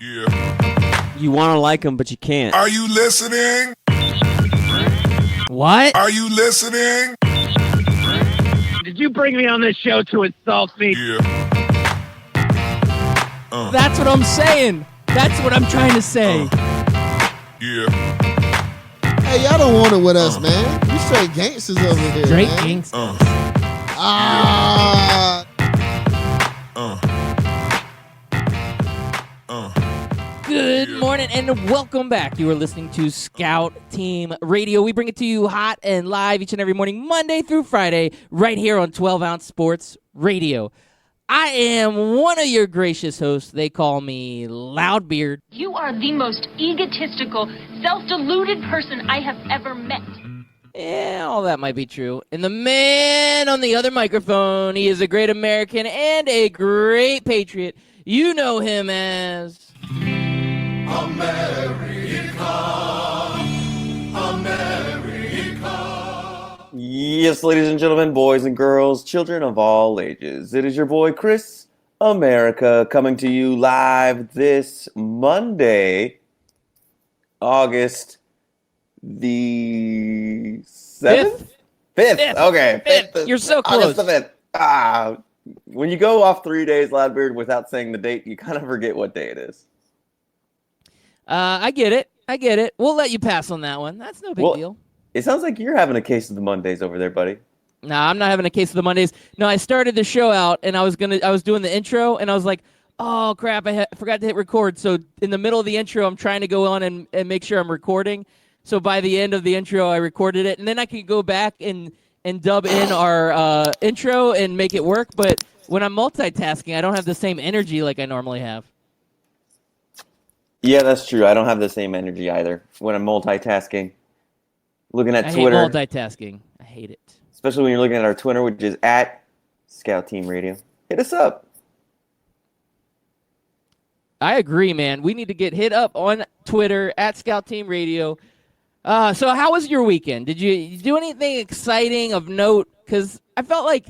Yeah. You want to like him, but you can't. Are you listening? What? Are you listening? Did you bring me on this show to insult me? Yeah. That's what I'm saying. That's what I'm trying to say. Yeah. Hey, y'all don't want it with us, man. We straight gangsters over here. Straight man. gangsters. Ah. Good morning and welcome back. You are listening to Scout Team Radio. We bring it to you hot and live each and every morning, Monday through Friday, right here on 12 Ounce Sports Radio. I am one of your gracious hosts. They call me Loudbeard. You are the most egotistical, self-deluded person I have ever met. Yeah, all that might be true. And the man on the other microphone, he is a great American and a great patriot. You know him as... Yes, ladies and gentlemen, boys and girls, children of all ages. It is your boy, Chris America, coming to you live this Monday, August the 7th? 5th. Okay. 5th. You're so August close. the 5th. When you go off 3 days, Loudbeard, without saying the date, you kind of forget what day it is. I get it. We'll let you pass on that one. That's no big deal. It sounds like you're having a case of the Mondays over there, buddy. No, I'm not having a case of the Mondays. No, I started the show out, and I was doing the intro, and I was like, oh, crap, I forgot to hit record. So in the middle of the intro, I'm trying to go on and make sure I'm recording. So by the end of the intro, I recorded it, and then I could go back and dub in our intro and make it work. But when I'm multitasking, I don't have the same energy like I normally have. Yeah, that's true. I don't have the same energy either when I'm multitasking. Looking at Twitter. I hate multitasking. I hate it. Especially when you're looking at our Twitter, which is at Scout Team Radio. Hit us up. I agree, man. We need to get hit up on Twitter at Scout Team Radio. So how was your weekend? Did you do anything exciting of note? Because I felt like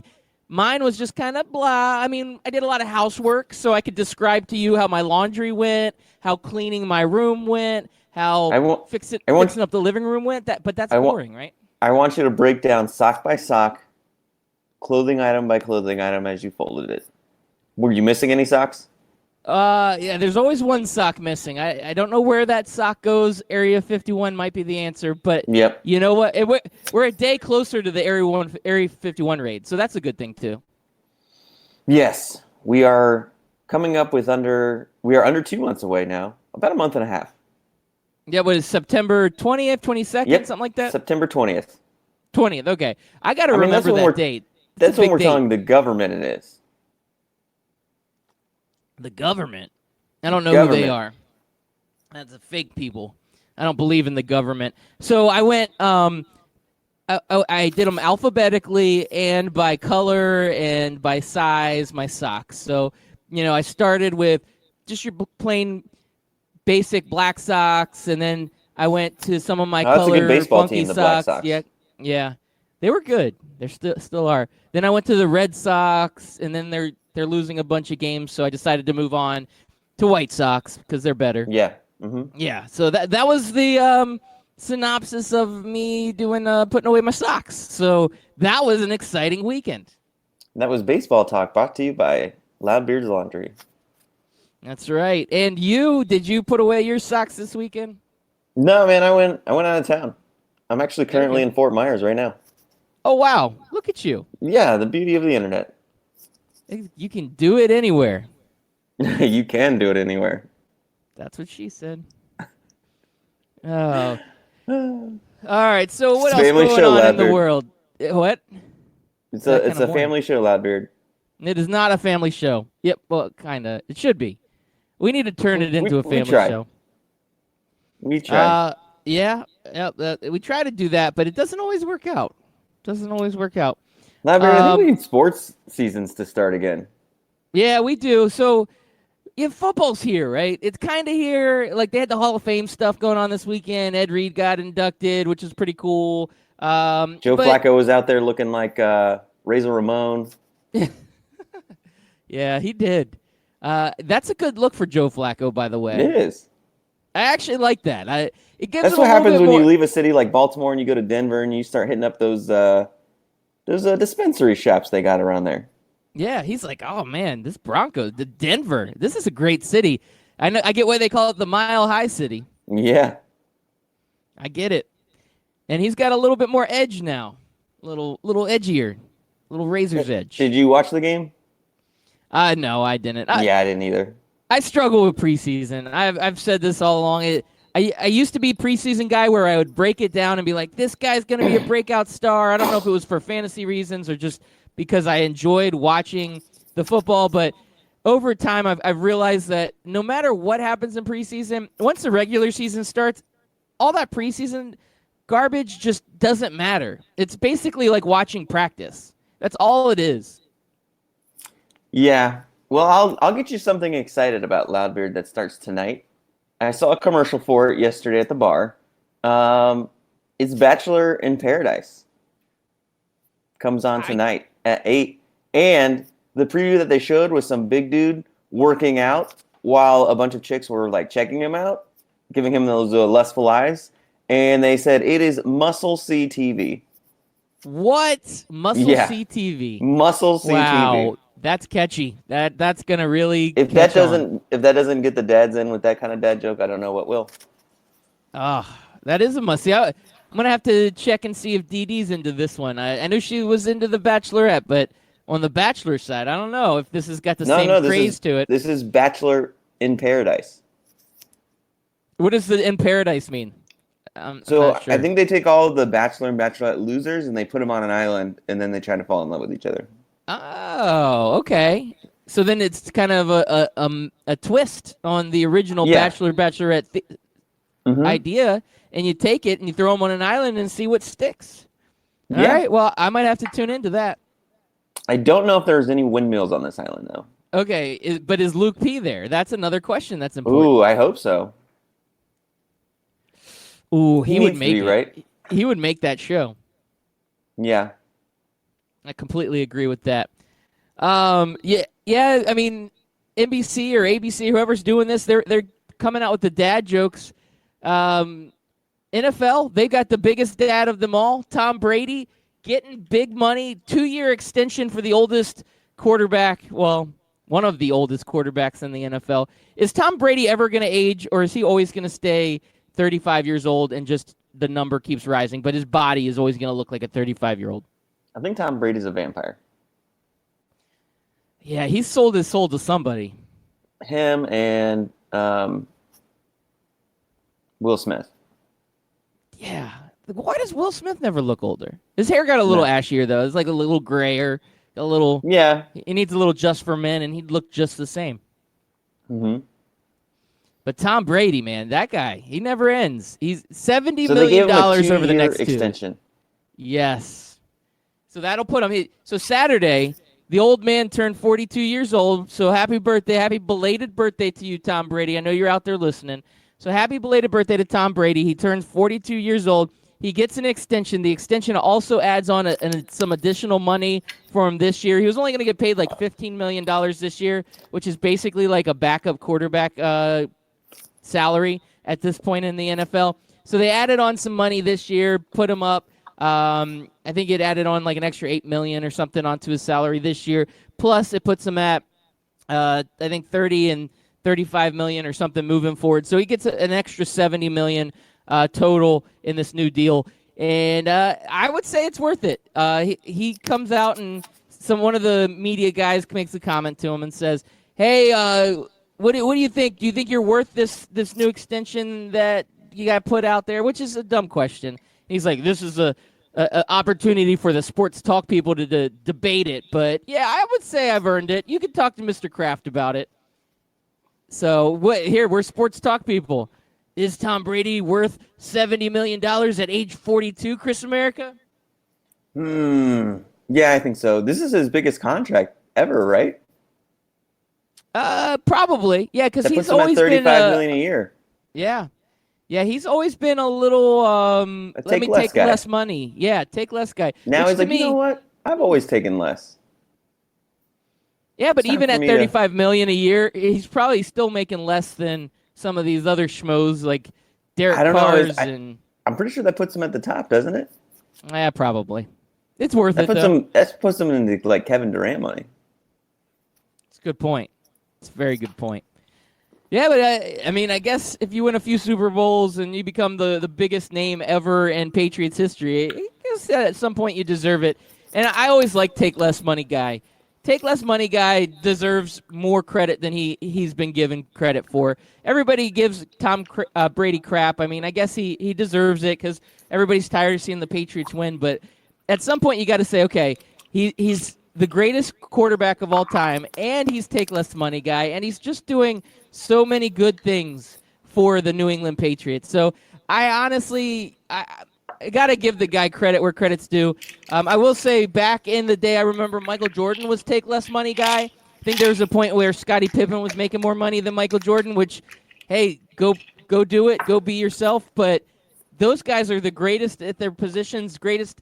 mine was just kind of blah. I mean, I did a lot of housework, so I could describe to you how my laundry went, how cleaning my room went, how fixing up the living room went. But that's boring, right? I want you to break down sock by sock, clothing item by clothing item as you folded it. Were you missing any socks? Yeah, there's always one sock missing. I don't know where that sock goes. Area 51 might be the answer, but yep. You know what? We're a day closer to the Area 51 raid, so that's a good thing too. Yes, we are coming up with we are under 2 months away now, about a month and a half. Yeah, what is September 20th, 22nd, yep. Something like that? September 20th. 20th, okay. I got to remember that date. That's when we're telling the government it is. The government? I don't know who they are. That's a fake people. I don't believe in the government. So I went, I did them alphabetically and by color and by size, my socks. So, I started with just your plain basic black socks, and then I went to some of my color funky socks. Black socks. Yeah. They were good. They still are. Then I went to the red socks, and then they're losing a bunch of games, so I decided to move on to white socks because they're better. Yeah. Mm-hmm. Yeah. So that was the synopsis of me doing putting away my socks. So that was an exciting weekend. That was baseball talk brought to you by Loudbeard's Laundry. That's right. And did you put away your socks this weekend? No, man. I went out of town. I'm actually currently in Fort Myers right now. Oh wow! Look at you. Yeah, the beauty of the internet. You can do it anywhere. You can do it anywhere. That's what she said. Oh. All right. So what else family going show, on Loudbeard. in the world? What? It's a family show, Loudbeard. It is not a family show. Yep. Well, kind of. It should be. We need to turn it into a family show. We try. Yeah. We try to do that, but it doesn't always work out. Loudbeard, I think we need sports seasons to start again. Yeah, we do. So, football's here, right? It's kind of here. Like, they had the Hall of Fame stuff going on this weekend. Ed Reed got inducted, which is pretty cool. Joe Flacco was out there looking like Razor Ramon. Yeah, he did. That's a good look for Joe Flacco, by the way. It is. I actually like that. It gives That's him what a little happens bit when more. you leave a city like Baltimore and you go to Denver and you start hitting up those dispensary shops they got around there. Yeah, he's like, oh man, this Broncos, the Denver, this is a great city. I know. I get why they call it the Mile High City. Yeah. I get it. And he's got a little bit more edge now, little edgier, little razor's edge. Did you watch the game? No, I didn't. Yeah, I didn't either. I struggle with preseason. I've said this all along. I used to be a preseason guy where I would break it down and be like, this guy's going to be a breakout star. I don't know if it was for fantasy reasons or just because I enjoyed watching the football, but over time I've realized that no matter what happens in preseason, once the regular season starts, all that preseason garbage just doesn't matter. It's basically like watching practice. That's all it is. Yeah. Well, I'll get you something excited about Loudbeard that starts tonight. I saw a commercial for it yesterday at the bar. It's Bachelor in Paradise. Comes on tonight at 8. And the preview that they showed was some big dude working out while a bunch of chicks were like checking him out, giving him those lustful eyes. And they said it is Muscle CTV. What? Muscle Yeah. CTV. Muscle CTV. Wow. That's catchy. That's gonna really. If that catch doesn't get the dads in with that kind of dad joke, I don't know what will. on. That is a must see. I'm gonna have to check and see if Dee Dee's into this one. I knew she was into the Bachelorette, but on the Bachelor side, I don't know if this has got the same craze to it. This is Bachelor in Paradise. What does the in paradise mean? I'm So not sure. I think they take all of the Bachelor and Bachelorette losers and they put them on an island, and then they try to fall in love with each other. Oh, okay. So then it's kind of a twist on the original Yeah. Bachelorette Mhm. idea, and you take it and you throw them on an island and see what sticks. All Yeah. right. Well, I might have to tune into that. I don't know if there's any windmills on this island, though. Okay, but is Luke P there? That's another question that's important. Ooh, I hope so. Ooh, he would needs to make be, it. right? He would make that show. Yeah. I completely agree with that. Yeah. I mean, NBC or ABC, whoever's doing this, they're coming out with the dad jokes. NFL, they got the biggest dad of them all, Tom Brady, getting big money, 2-year extension for the oldest quarterback. Well, one of the oldest quarterbacks in the NFL. Is Tom Brady ever going to age, or is he always going to stay 35 years old and just the number keeps rising, but his body is always going to look like a 35-year-old? I think Tom Brady's a vampire. Yeah, he sold his soul to somebody. Him and Will Smith. Yeah. Why does Will Smith never look older? His hair got a little ashier, though. It's like a little grayer, a little. Yeah. He needs a little just for men, and he'd look just the same. Mm-hmm. But Tom Brady, man, that guy, he never ends. He's $70 So they gave million him a over the 2-year next 2. extension. Yes. So that'll put him. So Saturday, the old man turned 42 years old. So happy birthday, happy belated birthday to you, Tom Brady. I know you're out there listening. So happy belated birthday to Tom Brady. He turns 42 years old. He gets an extension. The extension also adds on some additional money for him this year. He was only going to get paid like $15 million this year, which is basically like a backup quarterback salary at this point in the NFL. So they added on some money this year, put him up. I think it added on like an extra $8 million or something onto his salary this year. Plus, it puts him at I think 30 and 35 million or something moving forward. So he gets an extra 70 million total in this new deal, and I would say it's worth it. He comes out and one of the media guys makes a comment to him and says, "Hey, what do you think? Do you think you're worth this new extension that you got put out there?" Which is a dumb question. He's like, "This is a opportunity for the sports talk people to debate it." But yeah, I would say I've earned it. You can talk to Mr. Kraft about it. So we're sports talk people. Is Tom Brady worth $70 million at age 42, Chris America? Yeah, I think so. This is his biggest contract ever, right? Probably. Yeah, because That he's puts him at always been $35 million a year. Yeah, he's always been a little. Let me take guy. less money. Yeah, take less guy. Now Which he's to like, me, you know what? I've always taken less. Yeah, but It's time even for at me to- $35 million a year, he's probably still making less than some of these other schmoes like Derek I don't know, Carr's I'm pretty sure that puts him at the top, doesn't it? yeah, probably. It's worth That it puts though. him. That puts him into like Kevin Durant money. It's a good point. It's a very good point. Yeah, but I mean, I guess if you win a few Super Bowls and you become the biggest name ever in Patriots history, I guess at some point you deserve it. And I always like Take Less Money guy. Take Less Money guy deserves more credit than he's been given credit for. Everybody gives Tom Brady crap. I mean, I guess he deserves it because everybody's tired of seeing the Patriots win. But at some point you got to say, okay, he's the greatest quarterback of all time, and he's Take Less Money guy, and he's just doing so many good things for the New England Patriots. So I honestly, I got to give the guy credit where credit's due. I will say back in the day, I remember Michael Jordan was Take Less Money guy. I think there was a point where Scottie Pippen was making more money than Michael Jordan, which, hey, go do it. Go be yourself. But those guys are the greatest at their positions, greatest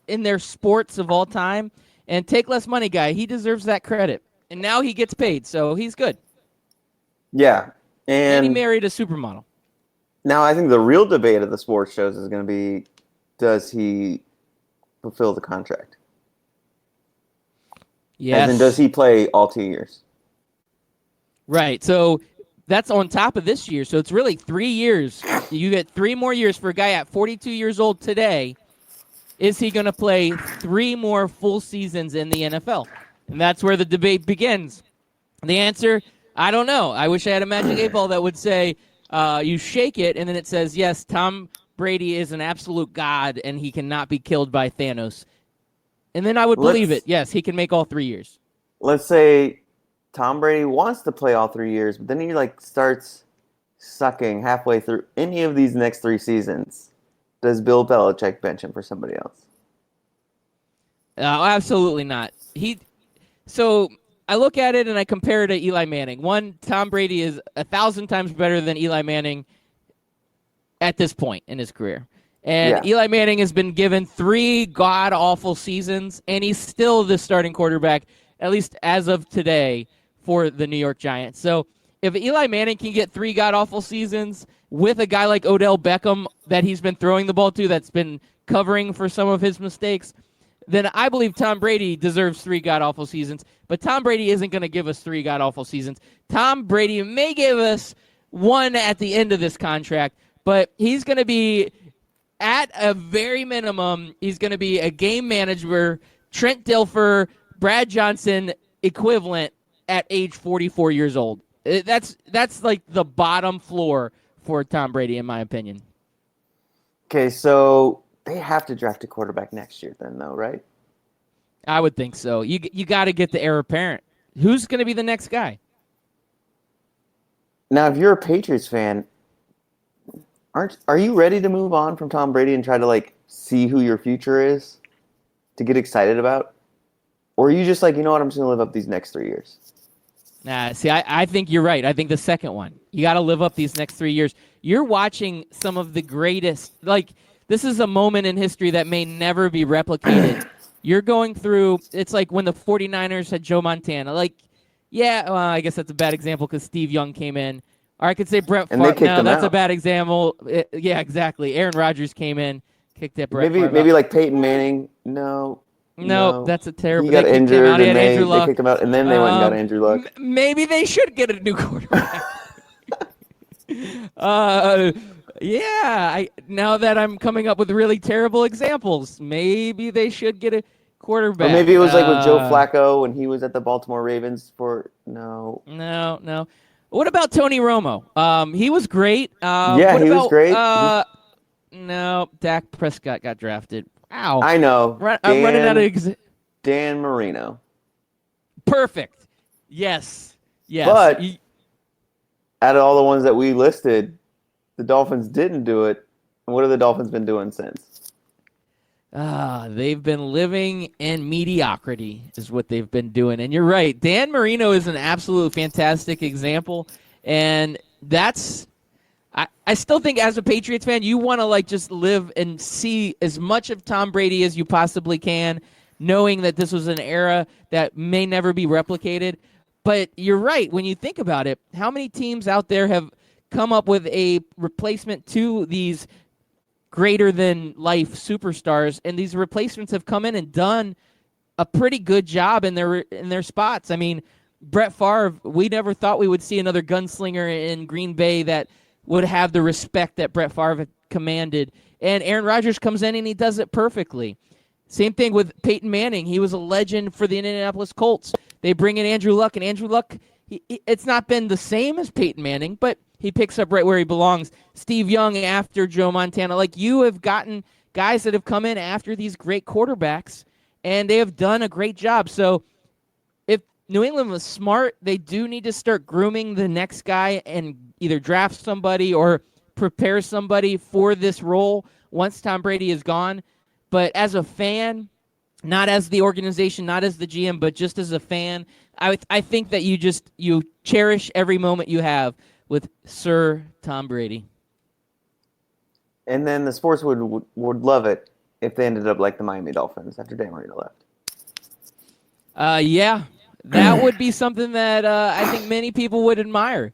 in their sports of all time. And Take Less Money guy, he deserves that credit. And now he gets paid, so he's good. Yeah, And he and married a supermodel. now I think the real debate of the sports shows is going to be, does he fulfill the contract? Yes. As in, does he play all 2 years? Right. So that's on top of this year. So it's really 3 years. You get 3 more years for a guy at 42 years old today. Is he going to play 3 more full seasons in the NFL? And that's where the debate begins. The answer, I don't know. I wish I had a magic 8 ball that would say, you shake it, and then it says, yes, Tom Brady is an absolute god, and he cannot be killed by Thanos. And then I would believe it. Yes, he can make all 3 years. Let's say Tom Brady wants to play all 3 years, but then he like starts sucking halfway through any of these next 3 seasons. Does Bill Belichick bench him for somebody else? Absolutely not. So I look at it and I compare it to Eli Manning. One, Tom Brady is 1,000 times better than Eli Manning at this point in his career. And Yeah. Eli Manning has been given 3 god-awful seasons, and he's still the starting quarterback, at least as of today, for the New York Giants. So if Eli Manning can get 3 god-awful seasons with a guy like Odell Beckham that he's been throwing the ball to, that's been covering for some of his mistakes, then I believe Tom Brady deserves 3 god-awful seasons. But Tom Brady isn't going to give us 3 god-awful seasons. Tom Brady may give us 1 at the end of this contract, but he's going to be, at a very minimum, he's going to be a game manager, Trent Dilfer, Brad Johnson equivalent at age 44 years old. That's like the bottom floor for Tom Brady, in my opinion. Okay, so they have to draft a quarterback next year then, though, right? I would think so. You got to get the heir apparent. Who's going to be the next guy? Now, if you're a Patriots fan, are you ready to move on from Tom Brady and try to like see who your future is to get excited about? Or are you just like, you know what, I'm just going to live up these next 3 years? See, I think you're right. I think the second one. You got to live up these next 3 years. You're watching some of the greatest. Like, this is a moment in history that may never be replicated. You're going through, it's like when the 49ers had Joe Montana. Like, yeah, well, I guess that's a bad example because Steve Young came in. Or I could say Brett And they Favre. kicked No, him that's a out. bad example. Yeah, exactly. Aaron Rodgers came in, kicked that Brett Favre Maybe out. like Peyton Manning. No, No, that's a terrible. He got they kicked him injured, out. He and had they Andrew Luck. kicked him out, and then they went and got Andrew Luck. Maybe they should get a new quarterback. Yeah. Now that I'm coming up with really terrible examples, maybe they should get a quarterback. Or maybe it was like with Joe Flacco when he was at the Baltimore Ravens for No. What about Tony Romo? He was great. Yeah, what he was about, great. No, Dak Prescott got drafted. Wow. I know. I'm running out of Dan Marino. Perfect. Yes. But out of all the ones that we listed, the Dolphins didn't do it. And what have the Dolphins been doing since? They've been living in mediocrity is what they've been doing. And you're right. Dan Marino is an absolute fantastic example. And that's I still think as a Patriots fan, you want to like just live and see as much of Tom Brady as you possibly can. knowing that this was an era that may never be replicated. But you're right. When you think about it, how many teams out there have come up with a replacement to these greater-than-life superstars, and these replacements have come in and done a pretty good job in their spots. I mean, Brett Favre, we never thought we would see another gunslinger in Green Bay that would have the respect that Brett Favre commanded. And Aaron Rodgers comes in and he does it perfectly. Same thing with Peyton Manning. He was a legend for the Indianapolis Colts. They bring in Andrew Luck, and Andrew Luck, it's not been the same as Peyton Manning, but he picks up right where he belongs. Steve Young after Joe Montana. Like, you have gotten guys that have come in after these great quarterbacks, and they have done a great job. So if New England was smart, they do need to start grooming the next guy and either draft somebody or prepare somebody for this role once Tom Brady is gone. But as a fan, not as the organization, not as the GM, but just as a fan, I think that you cherish every moment you have with Sir Tom Brady. And then the sports would love it if they ended up like the Miami Dolphins after Dan Marino left. Yeah, that would be something that I think many people would admire.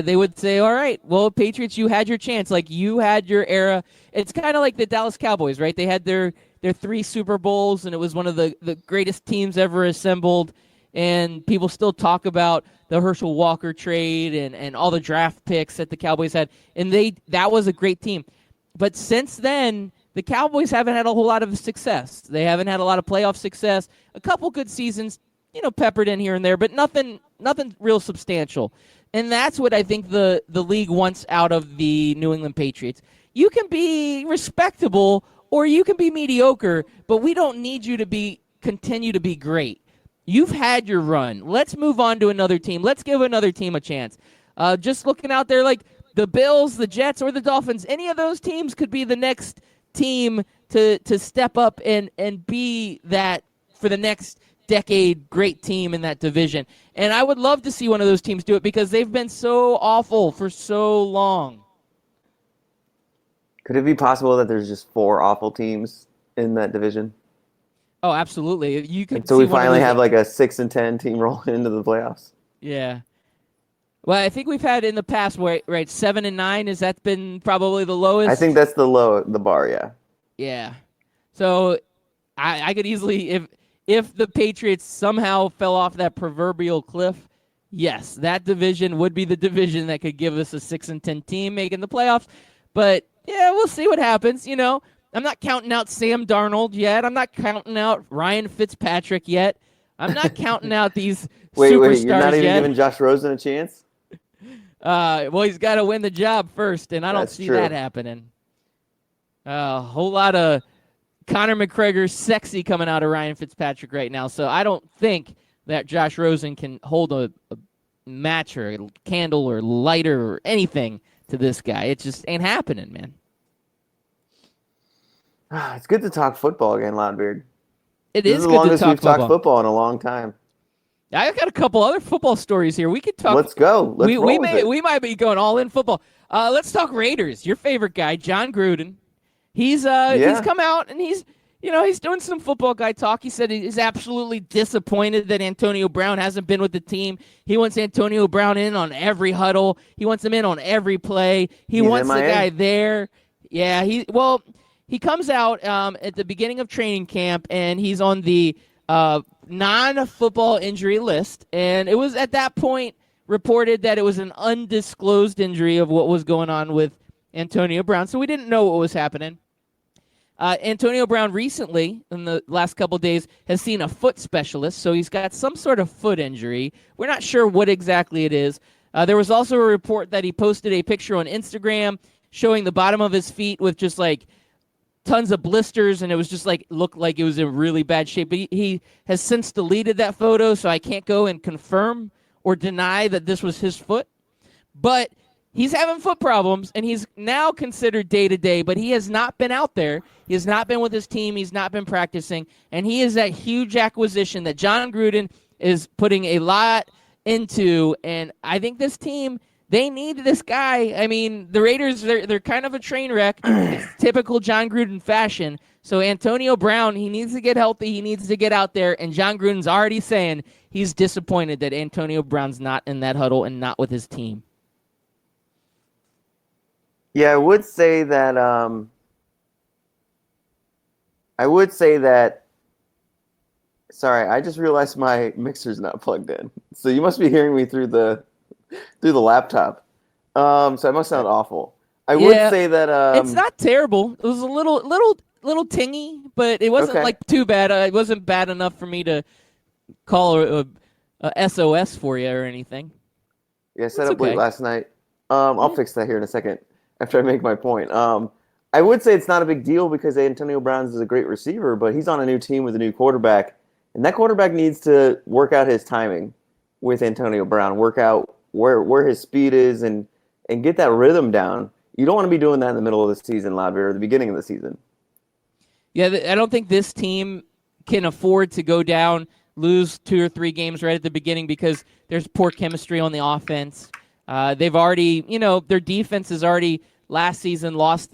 They would say, all right, well, Patriots, you had your chance. Like, you had your era. It's kind of like the Dallas Cowboys, right? They had their 3 Super Bowls, and it was one of the greatest teams ever assembled. And people still talk about the Herschel Walker trade and all the draft picks that the Cowboys had. And that was a great team. But since then, the Cowboys haven't had a whole lot of success. They haven't had a lot of playoff success. A couple good seasons, peppered in here and there, but nothing real substantial. And that's what I think the league wants out of the New England Patriots. You can be respectable or you can be mediocre, but we don't need you to continue to be great. You've had your run. Let's move on to another team. Let's give another team a chance. Just looking out there, like the Bills, the Jets, or the Dolphins, any of those teams could be the next team to step up and be that for the next decade great team in that division. And I would love to see one of those teams do it because they've been so awful for so long. Could it be possible that there's just 4 awful teams in that division? Oh, absolutely. You could. So we finally have like a 6-10 team rolling into the playoffs. Yeah. Well, I think we've had in the past, right, 7 and 9. Has that been probably the lowest? I think that's the bar, yeah. Yeah. So I could easily, if the Patriots somehow fell off that proverbial cliff, yes, that division would be the division that could give us a 6-10 team making the playoffs. But yeah, we'll see what happens. I'm not counting out Sam Darnold yet. I'm not counting out Ryan Fitzpatrick yet. I'm not counting out these superstars Wait, you're not even yet. giving Josh Rosen a chance? Well, he's got to win the job first, and I don't see that happening. A whole lot of Conor McGregor sexy coming out of Ryan Fitzpatrick right now, so I don't think that Josh Rosen can hold a match or a candle or lighter or anything to this guy. It just ain't happening, man. It's good to talk football again, Loudbeard. This is the longest we've talked football in a long time. I've got a couple other football stories here. We could talk. Let's go. We might be going all in football. Let's talk Raiders. Your favorite guy, John Gruden. He's come out and he's doing some football guy talk. He said he's absolutely disappointed that Antonio Brown hasn't been with the team. He wants Antonio Brown in on every huddle. He wants him in on every play. He wants the guy there. Yeah, he comes out at the beginning of training camp, and he's on the non-football injury list. And it was at that point reported that it was an undisclosed injury of what was going on with Antonio Brown. So we didn't know what was happening. Antonio Brown recently, in the last couple of days, has seen a foot specialist. So he's got some sort of foot injury. We're not sure what exactly it is. There was also a report that he posted a picture on Instagram showing the bottom of his feet with just like tons of blisters, and it was just like looked like it was in really bad shape. But he has since deleted that photo, so I can't go and confirm or deny that this was his foot. But he's having foot problems, and he's now considered day-to-day, but he has not been out there. He has not been with his team. He's not been practicing, and he is that huge acquisition that John Gruden is putting a lot into, and I think this team They need this guy. I mean, the Raiders, they're kind of a train wreck. It's typical John Gruden fashion. So Antonio Brown, he needs to get healthy. He needs to get out there. And John Gruden's already saying he's disappointed that Antonio Brown's not in that huddle and not with his team. Yeah, I would say that. Sorry, I just realized my mixer's not plugged in. So you must be hearing me through the laptop. So I must sound awful. I would say that it's not terrible. It was a little tingy, but it wasn't like too bad. It wasn't bad enough for me to call a SOS for you or anything. Yeah, I set up late last night. I'll fix that here in a second after I make my point. I would say it's not a big deal because Antonio Brown is a great receiver, but he's on a new team with a new quarterback, and that quarterback needs to work out his timing with Antonio Brown, work out where his speed is, and get that rhythm down. You don't want to be doing that in the middle of the season, Ladver, or the beginning of the season. Yeah, I don't think this team can afford to go down, lose 2 or 3 games right at the beginning because there's poor chemistry on the offense. They've already, their defense has already last season lost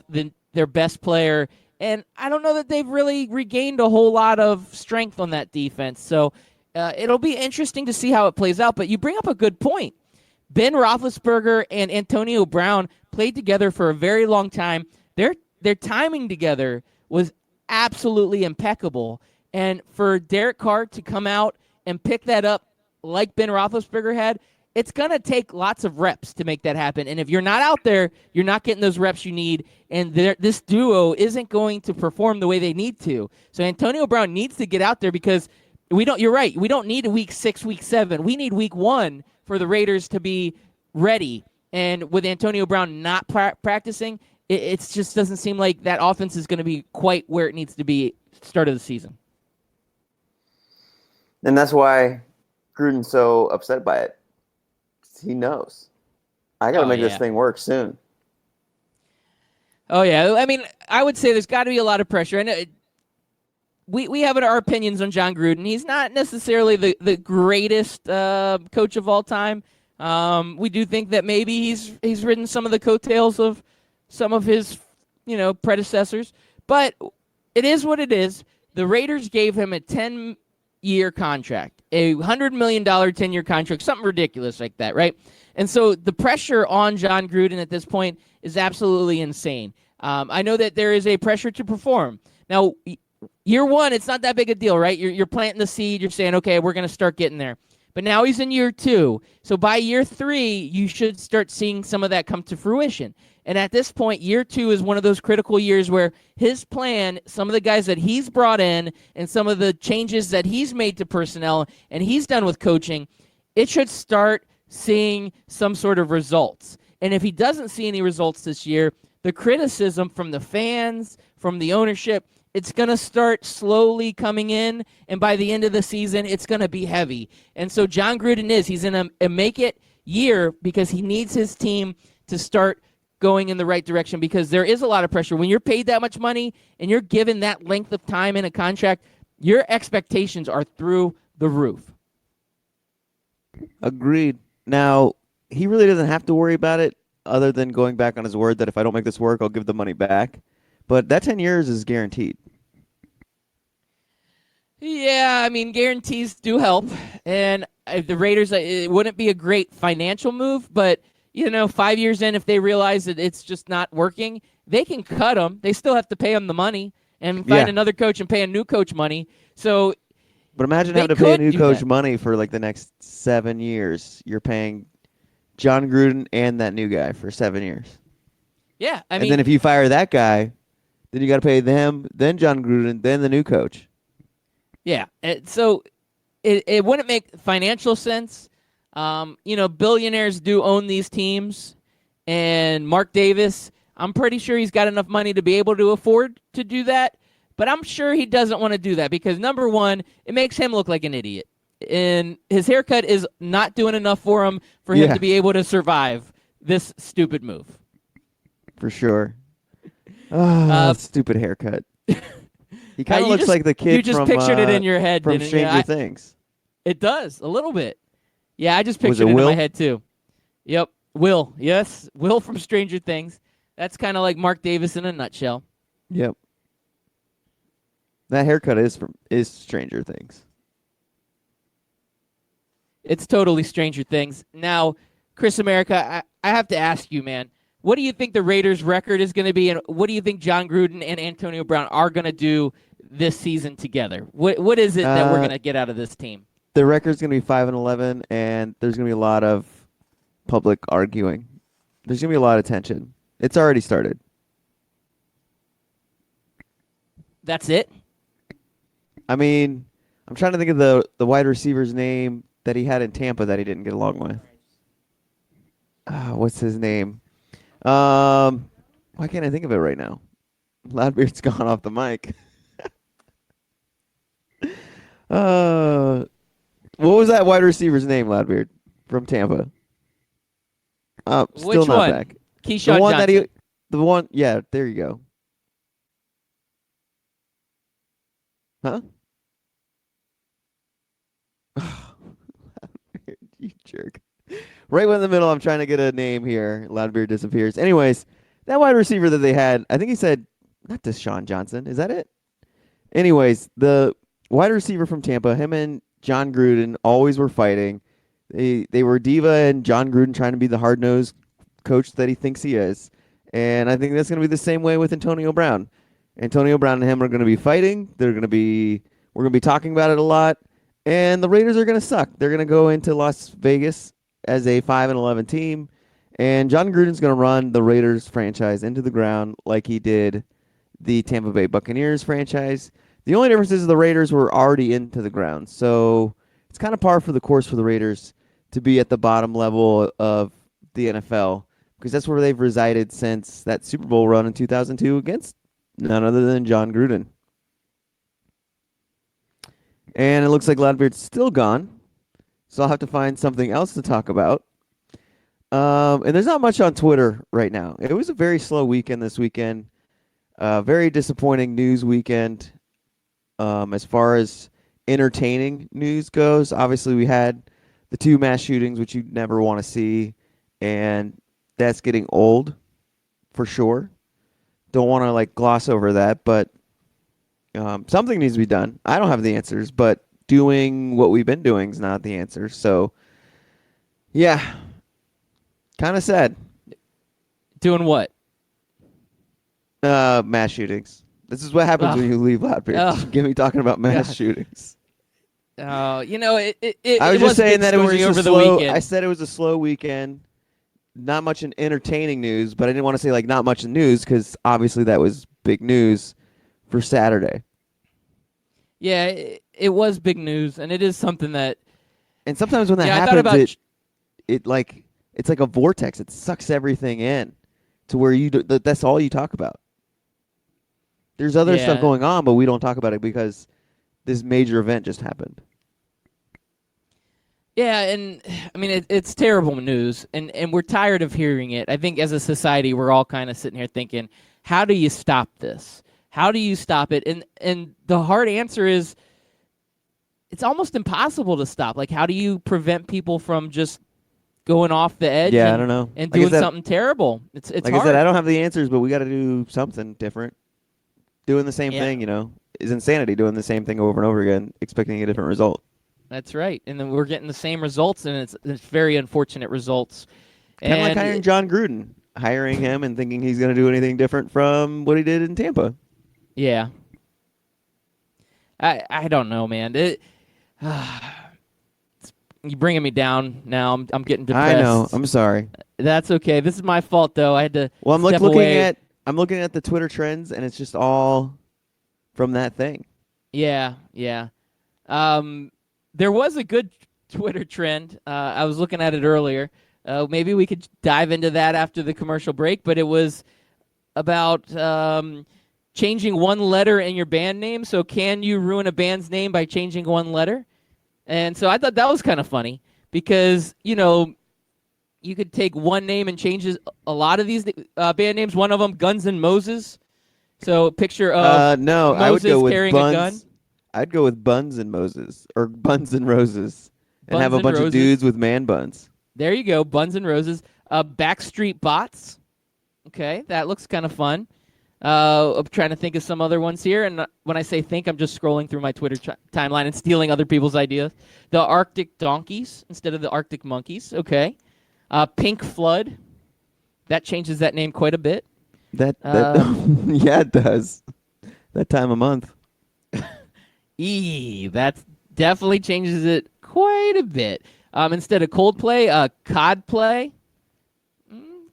their best player, and I don't know that they've really regained a whole lot of strength on that defense. So it'll be interesting to see how it plays out. But you bring up a good point. Ben Roethlisberger and Antonio Brown played together for a very long time. Their timing together was absolutely impeccable. And for Derek Carr to come out and pick that up like Ben Roethlisberger had, it's going to take lots of reps to make that happen. And if you're not out there, you're not getting those reps you need. And this duo isn't going to perform the way they need to. So Antonio Brown needs to get out there because you're right. We don't need a week 6, week 7. We need week 1 for the Raiders to be ready. And with Antonio Brown not practicing, it just doesn't seem like that offense is going to be quite where it needs to be start of the season. And that's why Gruden's so upset by it. He knows. I got to make this thing work soon. Oh, yeah. I mean, I would say there's got to be a lot of pressure. And we have our opinions on John Gruden. He's not necessarily the greatest coach of all time. We do think that maybe he's ridden some of the coattails of some of his, predecessors. But it is what it is. The Raiders gave him a 10-year contract, a $100 million 10-year contract, something ridiculous like that, right? And so the pressure on John Gruden at this point is absolutely insane. I know that there is a pressure to perform. Now, year 1, it's not that big a deal, right? You're planting the seed. You're saying, okay, we're going to start getting there. But now he's in year 2. So by year 3, you should start seeing some of that come to fruition. And at this point, year 2 is one of those critical years where his plan, some of the guys that he's brought in and some of the changes that he's made to personnel and he's done with coaching, it should start seeing some sort of results. And if he doesn't see any results this year, the criticism from the fans, from the ownership, it's going to start slowly coming in, and by the end of the season, it's going to be heavy. And so John Gruden he's in a make-it year because he needs his team to start going in the right direction because there is a lot of pressure. When you're paid that much money and you're given that length of time in a contract, your expectations are through the roof. Agreed. Now, he really doesn't have to worry about it other than going back on his word that if I don't make this work, I'll give the money back. But that 10 years is guaranteed. Yeah, I mean, guarantees do help. And the Raiders, it wouldn't be a great financial move, but 5 years in, if they realize that it's just not working, they can cut him. They still have to pay him the money and find another coach and pay a new coach money. So, but imagine having to pay a new coach money for like the next 7 years. You're paying John Gruden and that new guy for 7 years. Yeah, and then if you fire that guy, then you got to pay them, then John Gruden, then the new coach. Yeah, so it wouldn't make financial sense. Billionaires do own these teams, and Mark Davis, I'm pretty sure he's got enough money to be able to afford to do that, but I'm sure he doesn't want to do that because, number one, it makes him look like an idiot, and his haircut is not doing enough for him to be able to survive this stupid move. For sure. Oh, stupid haircut. He kind of looks like the kid you just from, pictured it in your head, from didn't Stranger you? Things. It does, a little bit. Yeah, I just pictured it in my head, too. Yep. Will, yes, Will from Stranger Things. That's kind of like Mark Davis in a nutshell. Yep. That haircut is Stranger Things. It's totally Stranger Things. Now, Chris America, I have to ask you, man, what do you think the Raiders' record is going to be, and what do you think John Gruden and Antonio Brown are going to do this season together? What is it that we're going to get out of this team? The record's going to be 5-11, and there's going to be a lot of public arguing. There's going to be a lot of tension. It's already started. That's it? I mean, I'm trying to think of the wide receiver's name that he had in Tampa that he didn't get along with. What's his name? Why can't I think of it right now? Loudbeard's gone off the mic. What was that wide receiver's name, Loudbeard, from Tampa? Still Which not one? back. Keyshawn The one Johnson. the one, yeah, there you go. Huh? You jerk. Right in the middle, I'm trying to get a name here. Loudbeard disappears. Anyways, that wide receiver that they had, I think he said, not Deshaun Johnson. Is that it? Anyways, the wide receiver from Tampa, him and John Gruden always were fighting. They were Diva and John Gruden trying to be the hard-nosed coach that he thinks he is. And I think that's going to be the same way with Antonio Brown. Antonio Brown and him are going to be fighting. We're going to be talking about it a lot. And the Raiders are going to suck. They're going to go into Las Vegas as a 5-11 team. And John Gruden's going to run the Raiders franchise into the ground like he did the Tampa Bay Buccaneers franchise. The only difference is the Raiders were already into the ground. So it's kind of par for the course for the Raiders to be at the bottom level of the NFL because that's where they've resided since that Super Bowl run in 2002 against none other than John Gruden. And it looks like Loudbeard's still gone, so I'll have to find something else to talk about. And there's not much on Twitter right now. It was a very slow weekend this weekend. Very disappointing news weekend as far as entertaining news goes. Obviously, we had the 2 mass shootings, which you never want to see, and that's getting old for sure. Don't want to gloss over that, but something needs to be done. I don't have the answers, but doing what we've been doing is not the answer. So, yeah, kind of sad. Doing what? Mass shootings. This is what happens when you leave Loudbeard. Get me talking about mass shootings. I was just saying that it was just over a the slow. weekend. I said it was a slow weekend. Not much in entertaining news, but I didn't want to say not much in news because obviously that was big news for Saturday. Yeah, it was big news, and it is something that. And sometimes when that I thought happens, about it's like a vortex. It sucks everything in to where that's all you talk about. There's other stuff going on, but we don't talk about it because this major event just happened. Yeah, and I mean it's terrible news, and we're tired of hearing it. I think as a society, we're all kind of sitting here thinking, how do you stop this? How do you stop it? And the hard answer is, it's almost impossible to stop. How do you prevent people from just going off the edge? Yeah, I don't know. And doing something terrible. It's like hard. I said, I don't have the answers, but we got to do something different. Doing the same thing, is insanity. Doing the same thing over and over again, expecting a different result. That's right. And then we're getting the same results, and it's very unfortunate results. Kind of like hiring John Gruden, hiring him and thinking he's going to do anything different from what he did in Tampa. Yeah. I don't know, man. You're bringing me down now. I'm getting depressed. I know. I'm sorry. That's okay. This is my fault, though. I had to. Well, I'm step away. I'm looking at the Twitter trends, and it's just all from that thing. Yeah. There was a good Twitter trend. I was looking at it earlier. Maybe we could dive into that after the commercial break, but it was about changing one letter in your band name. So can you ruin a band's name by changing one letter? And so I thought that was kind of funny because, you could take one name and change a lot of these band names. One of them, Guns N' Moses. So picture of no, Moses I would go with carrying Buns. a gun. I'd go with Buns and Moses or Buns and Roses and Buns have a and bunch of Roses. dudes with man buns. There you go, Buns and Roses. Backstreet Bots. Okay, that looks kind of fun. I'm trying to think of some other ones here, and when I say think, I'm just scrolling through my Twitter timeline and stealing other people's ideas. The Arctic Donkeys instead of the Arctic Monkeys. Okay. Pink Flood. That changes that name quite a bit. That yeah, it does. That time of month. That definitely changes it quite a bit. Instead of Coldplay, Codplay.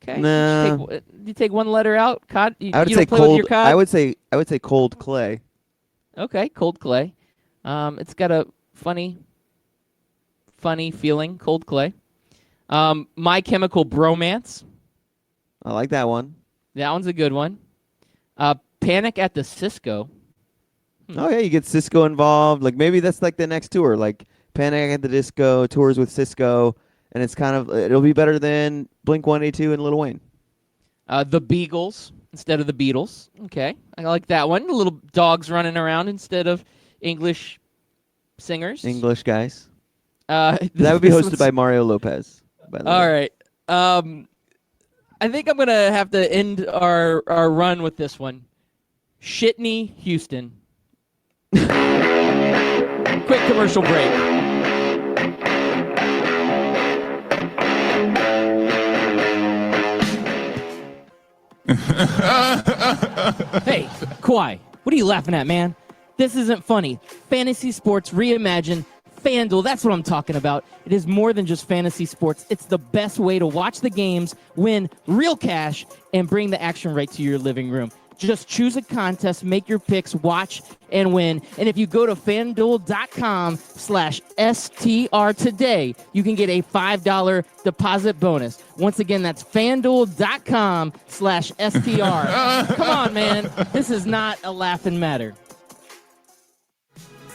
Okay. Nah. You take one letter out. Cod. I would you say don't play with cold. your cod? I would say cold clay. Okay, Cold Clay. It's got a funny feeling. Cold Clay. My Chemical Bromance. I like that one. That one's a good one. Panic at the Cisco. Oh yeah, you get Cisco involved. Like maybe that's like the next tour, like Panic at the Disco tours with Cisco, and it'll be better than Blink-182 and Lil Wayne. The Beagles instead of the Beatles. Okay, I like that one. The little dogs running around instead of English singers. English guys. That That would be hosted by Mario Lopez. By the way. All right. I think I'm gonna have to end our run with this one. Shitney Houston. Quick commercial break. Hey, Kawhi, what are you laughing at, man? This isn't funny. Fantasy sports reimagined. FanDuel, that's what I'm talking about. It is more than just fantasy sports. It's the best way to watch the games, win real cash, and bring the action right to your living room. Just choose a contest, make your picks, watch, and win. And if you go to FanDuel.com/STR today, you can get a $5 deposit bonus. Once again, that's FanDuel.com/STR. Come on, man. This is not a laughing matter.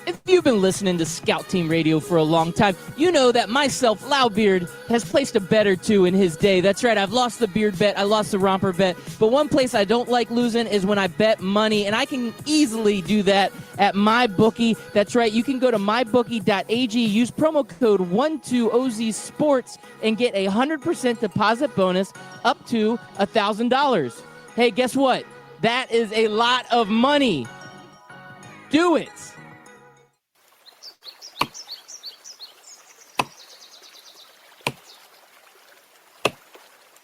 If you've been listening to Scout Team Radio for a long time, you know that myself, Loudbeard, has placed a bet or two in his day. That's right, I've lost the beard bet, I lost the romper bet, but one place I don't like losing is when I bet money, and I can easily do that at MyBookie. That's right, you can go to mybookie.ag, use promo code 12OZSports, and get a 100% deposit bonus up to $1,000. Hey, guess what? That is a lot of money. Do it.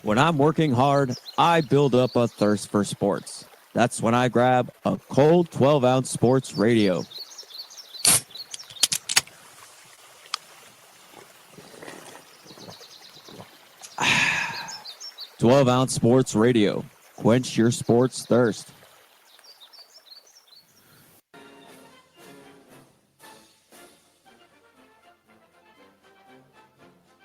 When I'm working hard, I build up a thirst for sports. That's when I grab a cold 12-ounce sports radio. Ah, 12-ounce sports radio. Quench your sports thirst.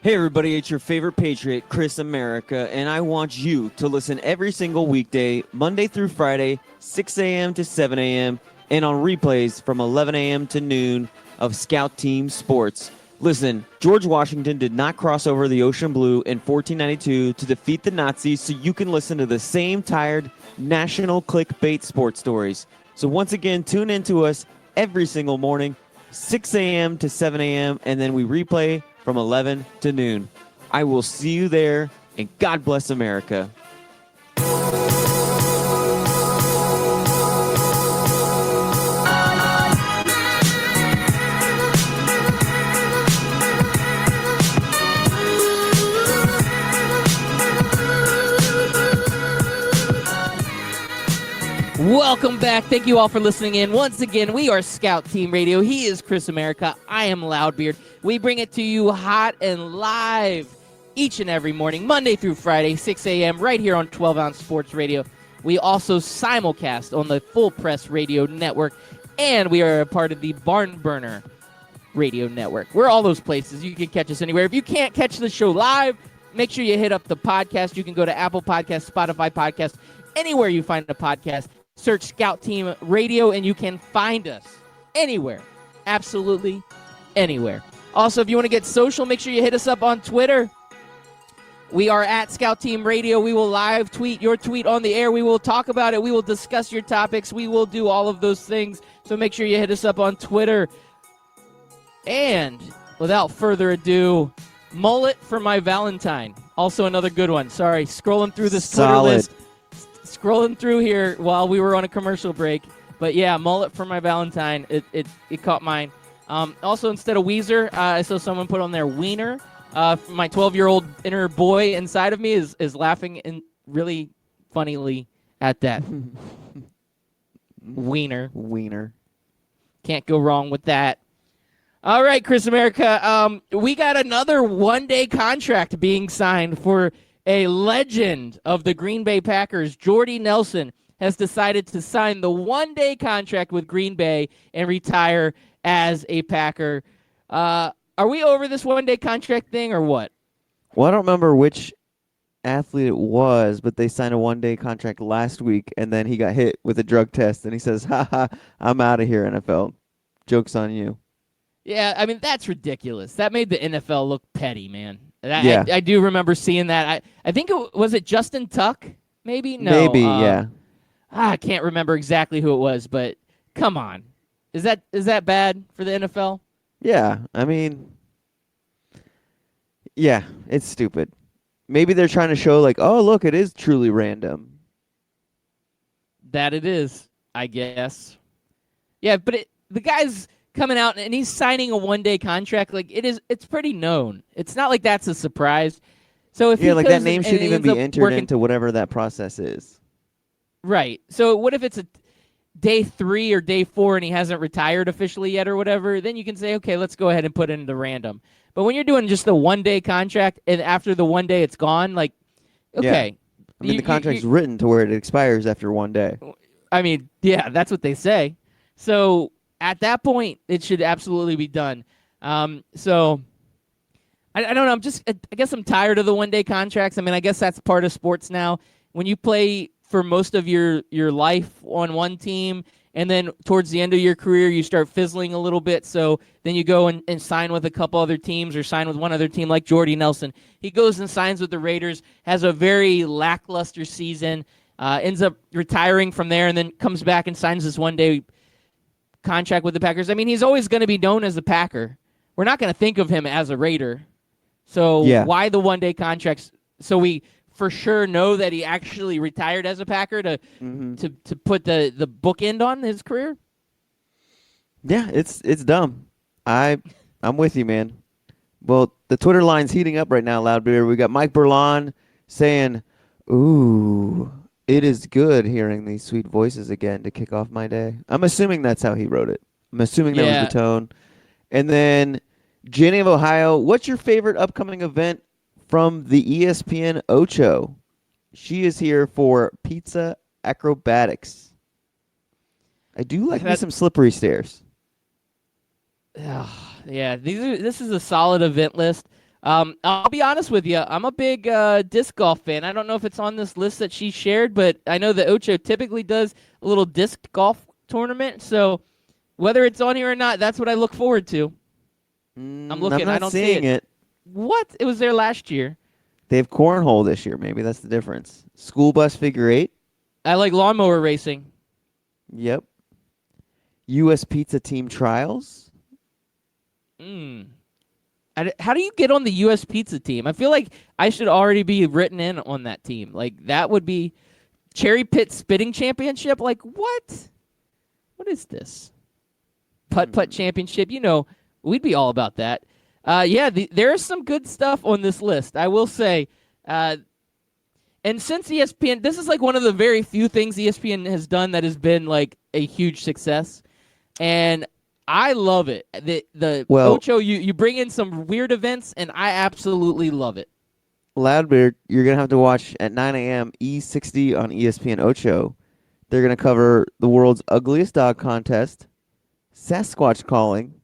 Hey everybody, it's your favorite Patriot, Chris America, and I want you to listen every single weekday, Monday through Friday, 6 a.m. to 7 a.m., and on replays from 11 a.m. to noon of Scout Team Sports. Listen, George Washington did not cross over the ocean blue in 1492 to defeat the Nazis, so you can listen to the same tired national clickbait sports stories. So once again, tune in to us every single morning, 6 a.m. to 7 a.m., and then we replay from 11 to noon. I will see you there, and God bless America. Welcome back. Thank you all for listening in. Once again, we are Scout Team Radio. He is Chris America. I am Loudbeard. We bring it to you hot and live each and every morning, Monday through Friday, 6 a.m., right here on 12-Ounce Sports Radio. We also simulcast on the Full Press Radio Network, and we are a part of the Barn Burner Radio Network. We're all those places. You can catch us anywhere. If you can't catch the show live, make sure you hit up the podcast. You can go to Apple Podcasts, Spotify Podcasts, anywhere you find a podcast. Search Scout Team Radio, and you can find us anywhere. Absolutely anywhere. Also, if you want to get social, make sure you hit us up on Twitter. We are at Scout Team Radio. We will live tweet your tweet on the air. We will talk about it. We will discuss your topics. We will do all of those things. So make sure you hit us up on Twitter. And without further ado, mullet for my Valentine. Also another good one. Sorry, scrolling through this Twitter Solid. list. Scrolling through here while we were on a commercial break. But yeah, mullet for my Valentine. It caught mine. Also, instead of Weezer, I saw someone put on their wiener. My 12-year-old inner boy inside of me is laughing and really funnily at that. Wiener. Can't go wrong with that. All right, Chris America. We got another one-day contract being signed for a legend of the Green Bay Packers. Jordy Nelson has decided to sign the one-day contract with Green Bay and retire as a Packer. Are we over this one-day contract thing or what? Well, I don't remember which athlete it was, but they signed a one-day contract last week, and then he got hit with a drug test, and he says, "Ha, I'm out of here, NFL. Joke's on you." Yeah, I mean, that's ridiculous. That made the NFL look petty, man. Yeah. I do remember seeing that. I think was it Justin Tuck? Maybe? No. Maybe, yeah. I can't remember exactly who it was, but come on. Is that bad for the NFL? Yeah, I mean, yeah, it's stupid. Maybe they're trying to show, like, oh, look, it is truly random. That it is, I guess. Yeah, but the guy's coming out and he's signing a one-day contract. Like, it's pretty known. It's not like that's a surprise. So if Yeah, like that name and shouldn't he even ends be up entered working- into whatever that process is. Right. So what if it's a day 3 or day 4 and he hasn't retired officially yet or whatever? Then you can say, okay, let's go ahead and put it into random. But when you're doing just the one-day contract and after the one day it's gone, like, okay. I mean, the contract's written to where it expires after one day. I mean, yeah, that's what they say. So at that point, it should absolutely be done. So I don't know. I guess I'm tired of the one-day contracts. I mean, I guess that's part of sports now. When you play for most of your life on one team, and then towards the end of your career, you start fizzling a little bit. So then you go and sign with a couple other teams or sign with one other team like Jordy Nelson. He goes and signs with the Raiders, has a very lackluster season, ends up retiring from there, and then comes back and signs this one-day contract with the Packers. I mean, he's always going to be known as a Packer. We're not going to think of him as a Raider. So why the one-day contracts? So we for sure know that he actually retired as a Packer to put the bookend on his career. Yeah, it's dumb. I'm with you, man. Well, the Twitter line's heating up right now, Loudbeer. We got Mike Berlon saying, "Ooh, it is good hearing these sweet voices again to kick off my day." I'm assuming that's how he wrote it. I'm assuming that was the tone. And then Jenny of Ohio, what's your favorite upcoming event from the ESPN Ocho? She is here for Pizza Acrobatics. I do like me some slippery stairs. Yeah, this is a solid event list. I'll be honest with you. I'm a big disc golf fan. I don't know if it's on this list that she shared, but I know that Ocho typically does a little disc golf tournament. So whether it's on here or not, that's what I look forward to. I'm looking. I'm not I don't seeing see it. What? It was there last year. They have cornhole this year. Maybe that's the difference. School bus figure 8. I like lawnmower racing. Yep. U.S. Pizza Team Trials. How do you get on the U.S. Pizza team? I feel like I should already be written in on that team. Like, that would be Cherry Pit Spitting Championship. Like, what? What is this? Putt-Putt Championship. You know, we'd be all about that. There is some good stuff on this list, I will say. And since ESPN, this is like one of the very few things ESPN has done that has been like a huge success. And I love it. The Ocho, you bring in some weird events, and I absolutely love it. Loudbeard, you're going to have to watch at 9 a.m. E60 on ESPN Ocho. They're going to cover the world's ugliest dog contest, Sasquatch calling,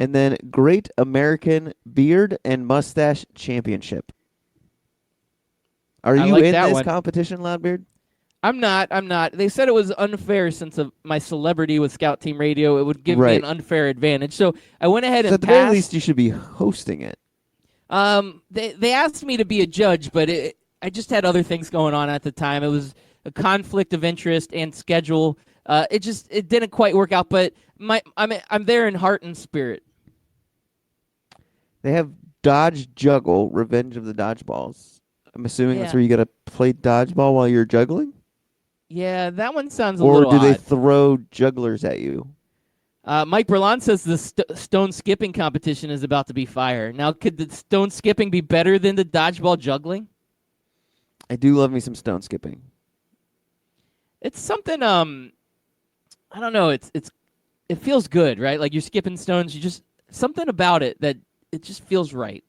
and then Great American Beard and Mustache Championship. Are you in this competition, Loudbeard? I'm not. They said it was unfair since of my celebrity with Scout Team Radio. It would give me an unfair advantage. So I went ahead and at the very least, you should be hosting it. They asked me to be a judge, but I just had other things going on at the time. It was a conflict of interest and schedule. It didn't quite work out. But I'm there in heart and spirit. They have Dodge Juggle, Revenge of the Dodgeballs. I'm assuming that's Yeah. where you got to play dodgeball while you're juggling? Yeah, that one sounds a Or little do they odd. throw jugglers at you? Mike Berlant says the stone skipping competition is about to be fire. Now, could the stone skipping be better than the dodgeball juggling? I do love me some stone skipping. It's something. I don't know. It feels good, right? Like you're skipping stones. You just something about it that it just feels right.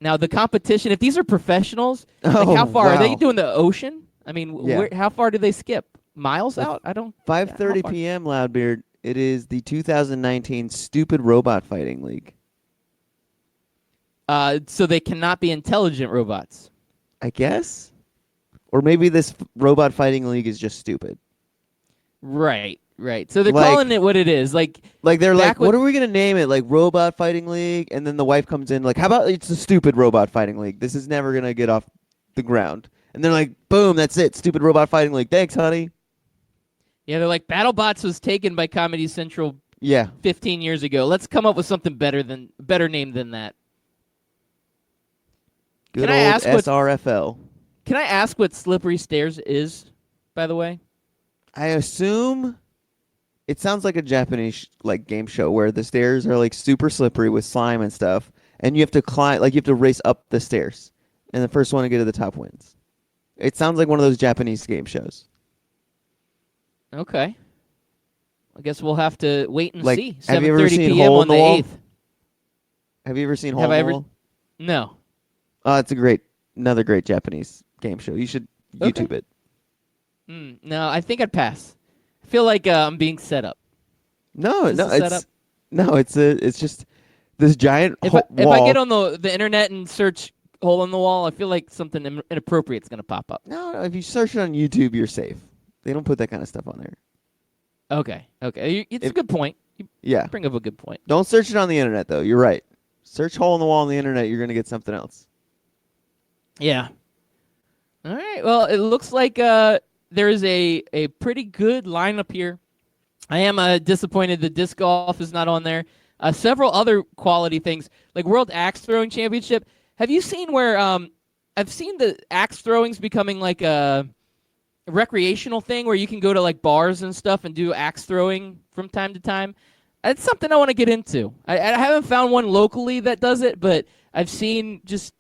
Now the competition. If these are professionals, like how far are they wow. doing the ocean? I mean, Yeah. how far do they skip? Miles out? I don't. 5:30 how far? p.m. Loudbeard. It is the 2019 Stupid Robot Fighting League. So they cannot be intelligent robots. I guess, or maybe this robot fighting league is just stupid. Right. So they're Like- calling it what it is. Like They're Back like, what are we gonna name it? Like Robot Fighting League, and then the wife comes in like, how about it's a Stupid Robot Fighting League? This is never gonna get off the ground. And they're like, boom, that's it, Stupid Robot Fighting League. Thanks, honey. yeah, they're like BattleBots was taken by Comedy Central Yeah, 15 years ago. Let's come up with something better name than that. good Can I old ask what- SRFL. Can I ask what Slippery Stairs is, by the way? I assume it sounds like a Japanese like game show where the stairs are like super slippery with slime and stuff, and you have to climb, like you have to race up the stairs, and the first one to get to the top wins. It sounds like one of those Japanese game shows. Okay. I guess we'll have to wait and Like, see. have you ever 7:30 seen p.m. Hole on in the the Wall? 8th. Have you ever seen Hole Have in I the ever- Wall? No. It's another great Japanese game show. You should Okay. YouTube it. No, I think I'd pass. I feel like I'm being set up. No, Is this a it's just this giant If wall. I get on the internet and search Hole in the Wall, I feel like something inappropriate is going to pop up. No, if you search it on YouTube, you're safe. They don't put that kind of stuff on there. Okay. It's a good point. You Yeah. bring up a good point. Don't search it on the internet, though. You're right. Search Hole in the Wall on the internet, you're going to get something else. Yeah. All right. Well, it looks like there is a pretty good lineup here. I am disappointed the disc golf is not on there. Several other quality things, like World Axe Throwing Championship. Have you seen where I've seen the axe throwings becoming like a recreational thing where you can go to like bars and stuff and do axe throwing from time to time? It's something I want to get into. I haven't found one locally that does it, but I've seen just,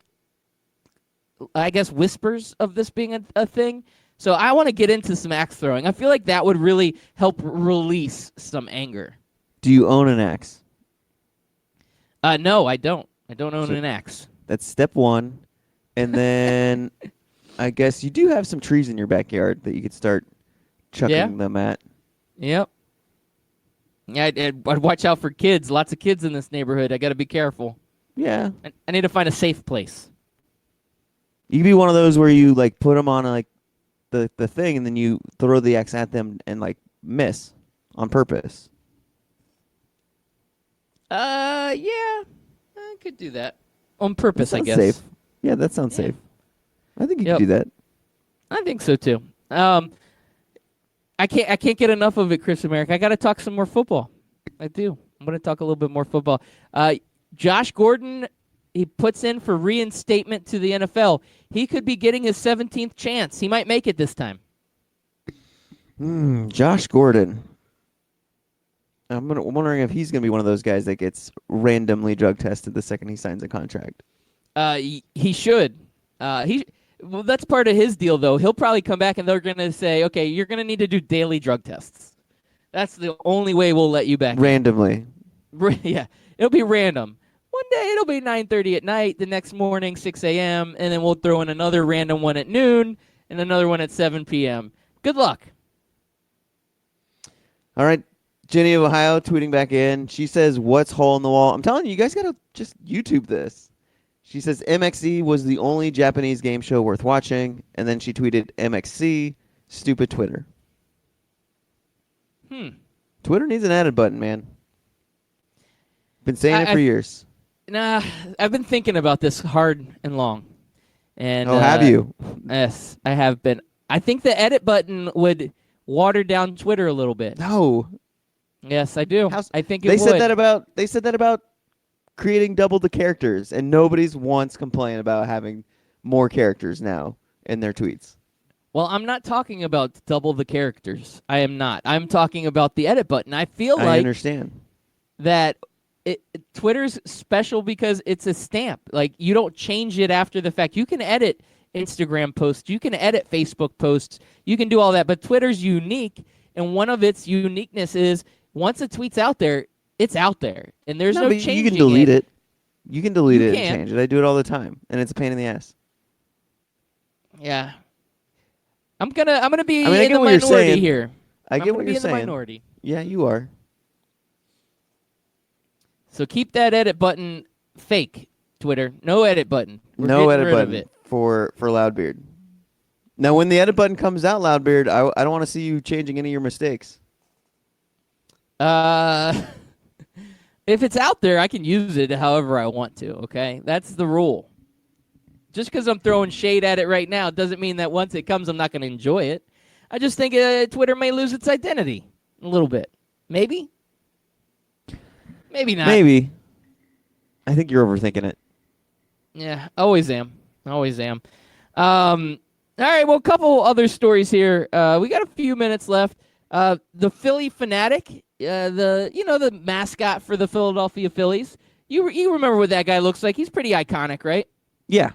I guess, whispers of this being a thing. So I want to get into some axe throwing. I feel like that would really help release some anger. Do you own an axe? No, I don't. I don't own So- an axe. That's step one. And then I guess you do have some trees in your backyard that you could start chucking Yeah. them at. Yep. Yeah, I'd watch out for kids. Lots of kids in this neighborhood. I got to be careful. Yeah. I need to find a safe place. You could be one of those where you like put them on like the thing and then you throw the axe at them and like miss on purpose. Yeah, I could do that on purpose. That I sounds guess. safe. Yeah, that sounds Yeah. safe. I think you Yep. could do that. I think so too. I can't get enough of it, Chris America. I got to talk some more football. I do. I'm going to talk a little bit more football. Josh Gordon, he puts in for reinstatement to the NFL. He could be getting his 17th chance. He might make it this time. Josh Gordon. I'm wondering if he's going to be one of those guys that gets randomly drug tested the second he signs a contract. He should. Well, that's part of his deal, though. He'll probably come back and they're going to say, okay, you're going to need to do daily drug tests. That's the only way we'll let you back. Randomly. Yeah, it'll be random. One day it'll be 9:30 at night, the next morning 6 a.m., and then we'll throw in another random one at noon and another one at 7 p.m. Good luck. All right. Jenny of Ohio tweeting back in. She says, what's Hole in the Wall? I'm telling you, you guys got to just YouTube this. She says, MXC was the only Japanese game show worth watching. And then she tweeted, MXC, stupid Twitter. Twitter needs an added button, man. Been saying it for years. Nah, I've been thinking about this hard and long. And Have you? Yes, I have been. I think the edit button would water down Twitter a little bit. No. Yes, I do. I think it They would. said that about creating double the characters, and nobody's once complained about having more characters now in their tweets. Well, I'm not talking about double the characters. I am not. I'm talking about the edit button. I feel I like understand. that Twitter's special because it's a stamp. Like, you don't change it after the fact. You can edit Instagram posts. You can edit Facebook posts. You can do all that. But Twitter's unique, and one of its uniqueness is once a tweet's out there, it's out there, and there's no but changing you can delete it. You can delete You it can. and change it. I do it all the time, and it's a pain in the ass. Yeah. I'm gonna be I mean, I in get the what you're minority saying. here. I I'm get gonna what be you're in the saying. minority. Yeah, you are. So keep that edit button fake, Twitter. No edit button. We're No getting edit rid button of it. for Loudbeard. Now, when the edit button comes out, Loudbeard, I don't want to see you changing any of your mistakes. If it's out there, I can use it however I want to, okay? That's the rule. Just because I'm throwing shade at it right now doesn't mean that once it comes, I'm not going to enjoy it. I just think Twitter may lose its identity a little bit. Maybe? Maybe not. Maybe. I think you're overthinking it. Yeah, always am. Always am. All right, well, a couple other stories here. We got a few minutes left. The Philly Fanatic, the mascot for the Philadelphia Phillies. You remember what that guy looks like? He's pretty iconic, right? Yeah.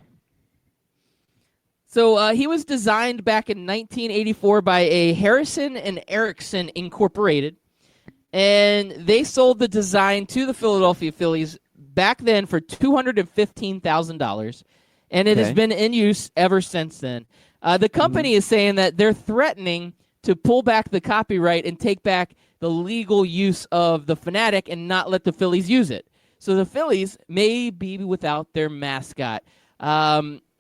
So he was designed back in 1984 by a Harrison and Erickson Incorporated, and they sold the design to the Philadelphia Phillies back then for $215,000, and it has Okay. been in use ever since then. The company is saying that they're threatening to pull back the copyright and take back the legal use of the Fanatic and not let the Phillies use it. So the Phillies may be without their mascot.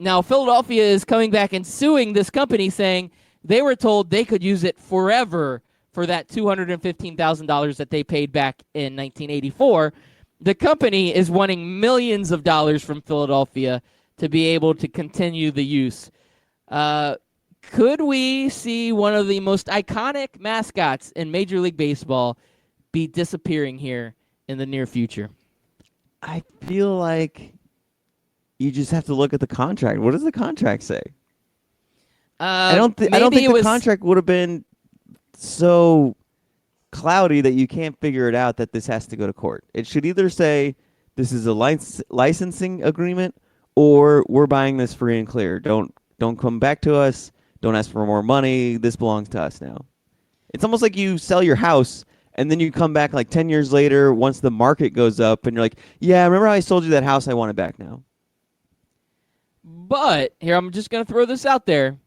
Now, Philadelphia is coming back and suing this company, saying they were told they could use it forever for that $215,000 that they paid back in 1984. The company is wanting millions of dollars from Philadelphia to be able to continue the use. Could we see one of the most iconic mascots in Major League Baseball be disappearing here in the near future? I feel like you just have to look at the contract. What does the contract say? I don't think the contract would have been so cloudy that you can't figure it out that this has to go to court. It should either say this is a licensing agreement or we're buying this free and clear. Don't come back to us. Don't ask for more money. This belongs to us now. It's almost like you sell your house and then you come back like 10 years later once the market goes up and you're like, yeah, remember how I sold you that house? I want it back now. But here, I'm just going to throw this out there.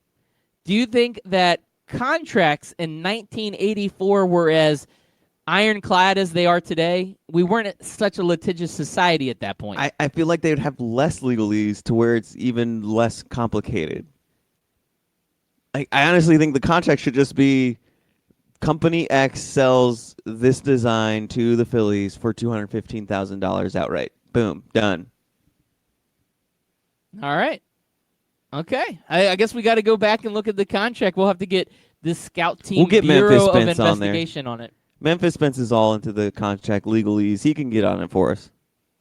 Do you think that contracts in 1984 were as ironclad as they are today? We weren't such a litigious society at that point. I feel like they would have less legalese to where it's even less complicated. I honestly think the contract should just be Company X sells this design to the Phillies for $215,000 outright. Boom, done. All right. Okay. I guess we got to go back and look at the contract. We'll have to get the scout team We'll get Bureau Memphis of Spence on there. Investigation on it. Memphis Spence is all into the contract legalese. He can get on it for us.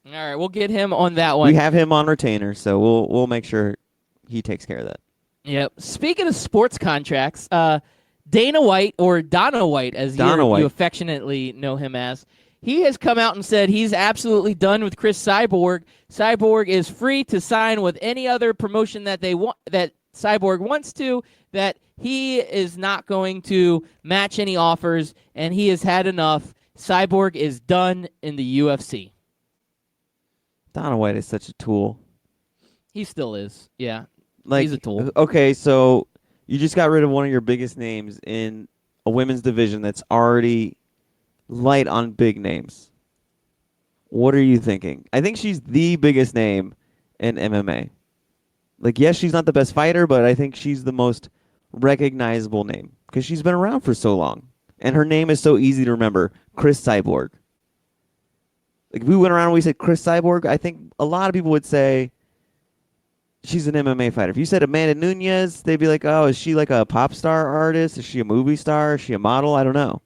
All right, we'll get him on that one. We have him on retainer, so we'll make sure he takes care of that. Yep. Speaking of sports contracts, Dana White, or Donna White, as you affectionately know him as, he has come out and said he's absolutely done with Chris Cyborg. Cyborg is free to sign with any other promotion that they want, that Cyborg wants to, that he is not going to match any offers, and he has had enough. Cyborg is done in the UFC. Dana White is such a tool. He still is, yeah. Like, he's a tool. Okay, so you just got rid of one of your biggest names in a women's division that's already light on big names. What are you thinking? I think she's the biggest name in MMA. Like, yes, she's not the best fighter, but I think she's the most recognizable name because she's been around for so long. And her name is so easy to remember. Chris Cyborg. Like, if we went around and we said Chris Cyborg, I think a lot of people would say she's an MMA fighter. If you said Amanda Nunes, they'd be like, oh, is she like a pop star artist? Is she a movie star? Is she a model? I don't know.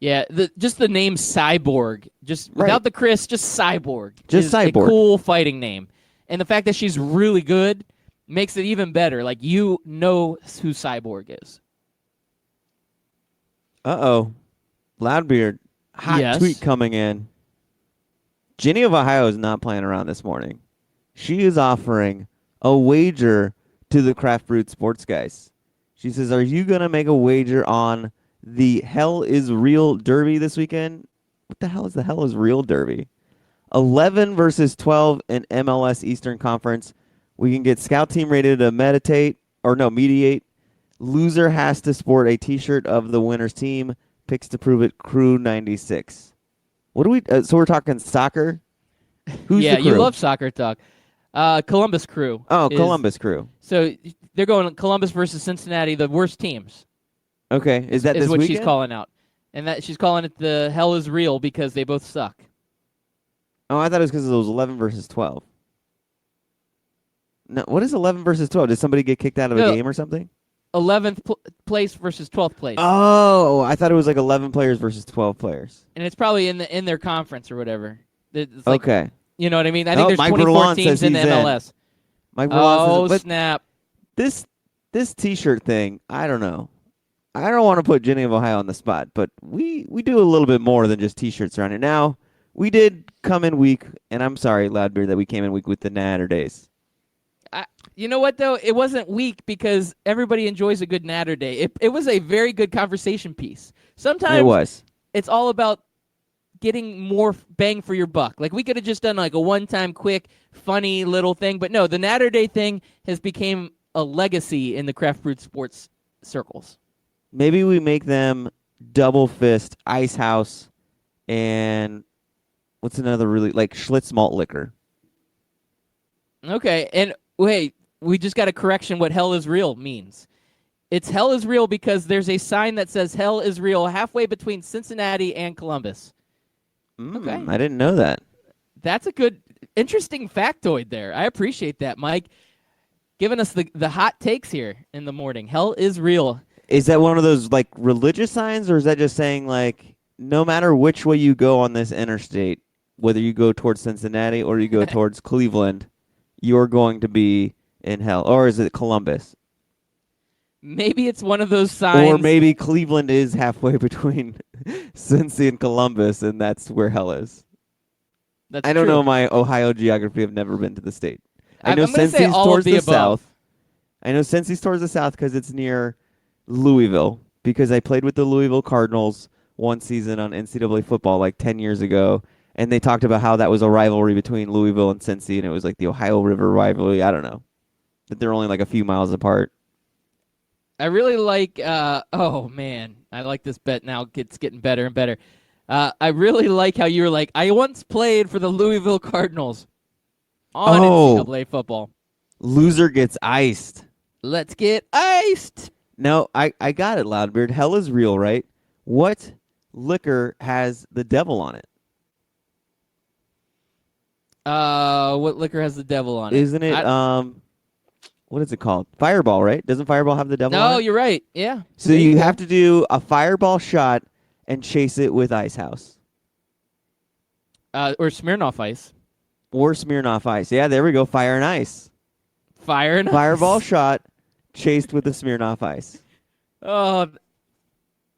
Yeah, just the name Cyborg, just Right. without the Chris, just Cyborg. Just is Cyborg. A cool fighting name, and the fact that she's really good makes it even better. Like you know who Cyborg is. Uh-oh. Loudbeard. Hot Yes. tweet coming in. Ginny of Ohio is not playing around this morning. She is offering a wager to the Craft Brewed Sports guys. She says, are you going to make a wager on the Hell is Real Derby this weekend? What the hell is the Hell is Real Derby? 11 versus 12 in MLS Eastern Conference. We can get Scout Team rated to mediate. Loser has to sport a T-shirt of the winner's team. Picks to prove it. Crew 96. What do we? So we're talking soccer. Who's yeah, the crew? you love soccer talk. Columbus Crew. Oh, is- Columbus Crew. So they're going Columbus versus Cincinnati, the worst teams. Okay, is that is this what weekend? she's calling out, and that she's calling it the Hell is Real because they both suck. Oh, I thought it was because it was 11 versus 12. No, what is 11 versus 12? Did somebody get kicked out of a No. game or something? 11th place versus 12th place, Oh, I thought it was like 11 players versus 12 players. and it's probably in their conference or whatever. It's like, Okay. you know what I mean? I think Oh, there's Mike 24 Verlon teams says in the he's in. MLS. Mike Verlon Oh says, but snap! this T-shirt thing, I don't know. I don't want to put Ginny of Ohio on the spot, but we do a little bit more than just T-shirts around here. Now, we did come in weak, and I'm sorry, Loudbeard, that we came in weak with the Natter days. You know what though? It wasn't weak because everybody enjoys a good Natter Day. It was a very good conversation piece. Sometimes It was. it's all about getting more bang for your buck. Like we could have just done like a one-time quick funny little thing, but no, the Natter Day thing has become a legacy in the Craft Brewed Sports circles. Maybe we make them Double Fist, Ice House, and what's another really, like Schlitz Malt Liquor. Okay, and wait, we just got a correction what Hell is Real means. It's Hell is Real because there's a sign that says Hell is Real halfway between Cincinnati and Columbus. Okay. I didn't know that. That's a good, interesting factoid there. I appreciate that, Mike. Giving us the hot takes here in the morning. Hell is real. Is that one of those like religious signs, or is that just saying like no matter which way you go on this interstate, whether you go towards Cincinnati or you go towards Cleveland, you're going to be in hell? Or is it Columbus? Maybe it's one of those signs. Or maybe Cleveland is halfway between Cincy and Columbus, and that's where hell is. That's I don't true. know my Ohio geography. I've never been to the state. I I'm know gonna say Cincy's all of towards the the above. south. I know Cincy's towards the south because it's near Louisville, because I played with the Louisville Cardinals one season on NCAA football like 10 years ago, and they talked about how that was a rivalry between Louisville and Cincy, and it was like the Ohio River rivalry. I don't know. That they're only like a few miles apart. I really like. Oh man, I like this bet now. It's getting better and better. I really like how you were like, I once played for the Louisville Cardinals on Oh. NCAA football. Loser gets iced. Let's get iced. No, I got it, Loudbeard. Hell is real, right? What liquor has the devil on it? What liquor has the devil on it? Isn't it, what is it called? Fireball, right? Doesn't Fireball have the devil on No, it? you're right. Yeah. So There you go. have to do a Fireball shot and chase it with Ice House. Or Smirnoff Ice. Or Smirnoff Ice. Yeah, there we go. Fire and Ice. Fire and Fireball ice. shot chased with the Smirnoff Ice. Oh,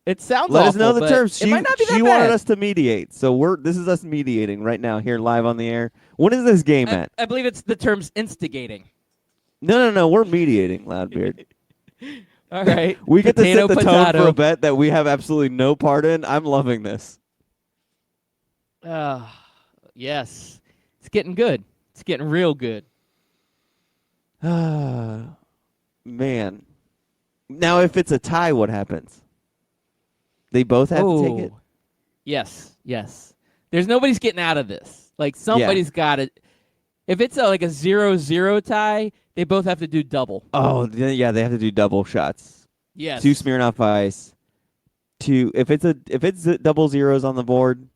it sounds Let us awful, know the but terms. It might not be that she bad. wanted us to mediate. So this is us mediating right now here live on the air. When is this game at? I believe it's the terms instigating. No. We're mediating, Loudbeard. All right. We get to Potato, set the tone for potato. a bet that we have absolutely no part in. I'm loving this. Yes. It's getting good. It's getting real good. Man. Now, if it's a tie, what happens? They both have to take it? Oh. Yes. There's nobody's getting out of this. Like somebody's got it. If it's like a 0-0 tie, they both have to do double. Oh, yeah, they have to do double shots. Yes. 2 Smirnoff Ice. If it's double zeros on the board,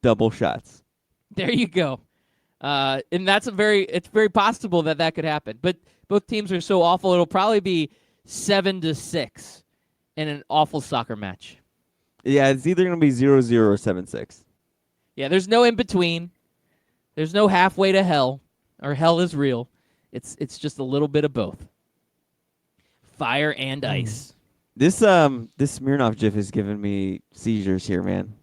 double shots. There you go. And it's very possible that could happen. But both teams are so awful, it'll probably be 7-6 in an awful soccer match. Yeah, it's either going to be 0-0 or 7-6. Yeah, there's no in between. There's no halfway to hell, or hell is real. It's just a little bit of both. Fire and ice. This Smirnoff GIF is giving me seizures here, man.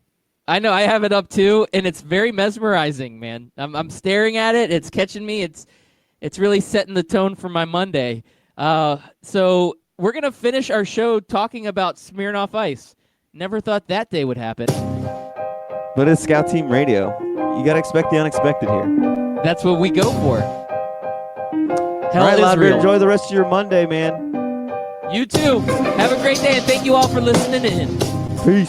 I know, I have it up too, and it's very mesmerizing, man. I'm staring at it. It's catching me. It's really setting the tone for my Monday. So we're gonna finish our show talking about Smirnoff Ice. Never thought that day would happen. But it's Scout Team Radio. You got to expect the unexpected here. That's what we go for. Hell All right, is Loudbeard, real. enjoy the rest of your Monday, man. You too. Have a great day, and thank you all for listening in. Peace.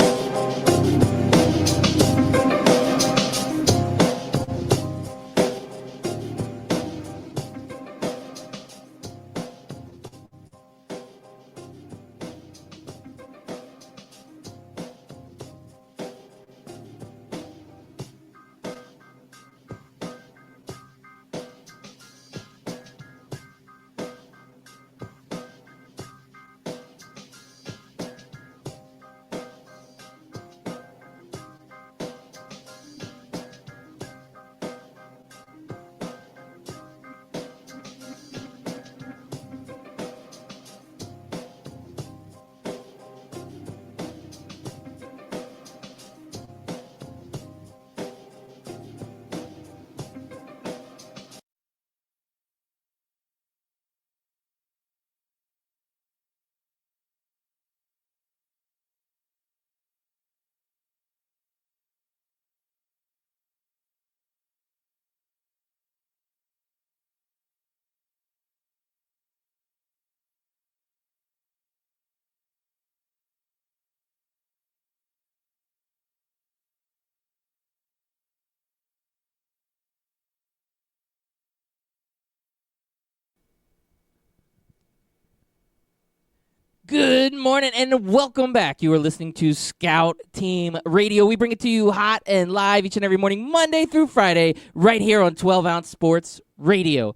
Good morning and welcome back. You are listening to Scout Team Radio. We bring it to you hot and live each and every morning, Monday through Friday, right here on 12 Ounce Sports Radio.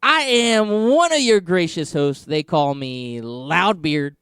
I am one of your gracious hosts. They call me Loudbeard.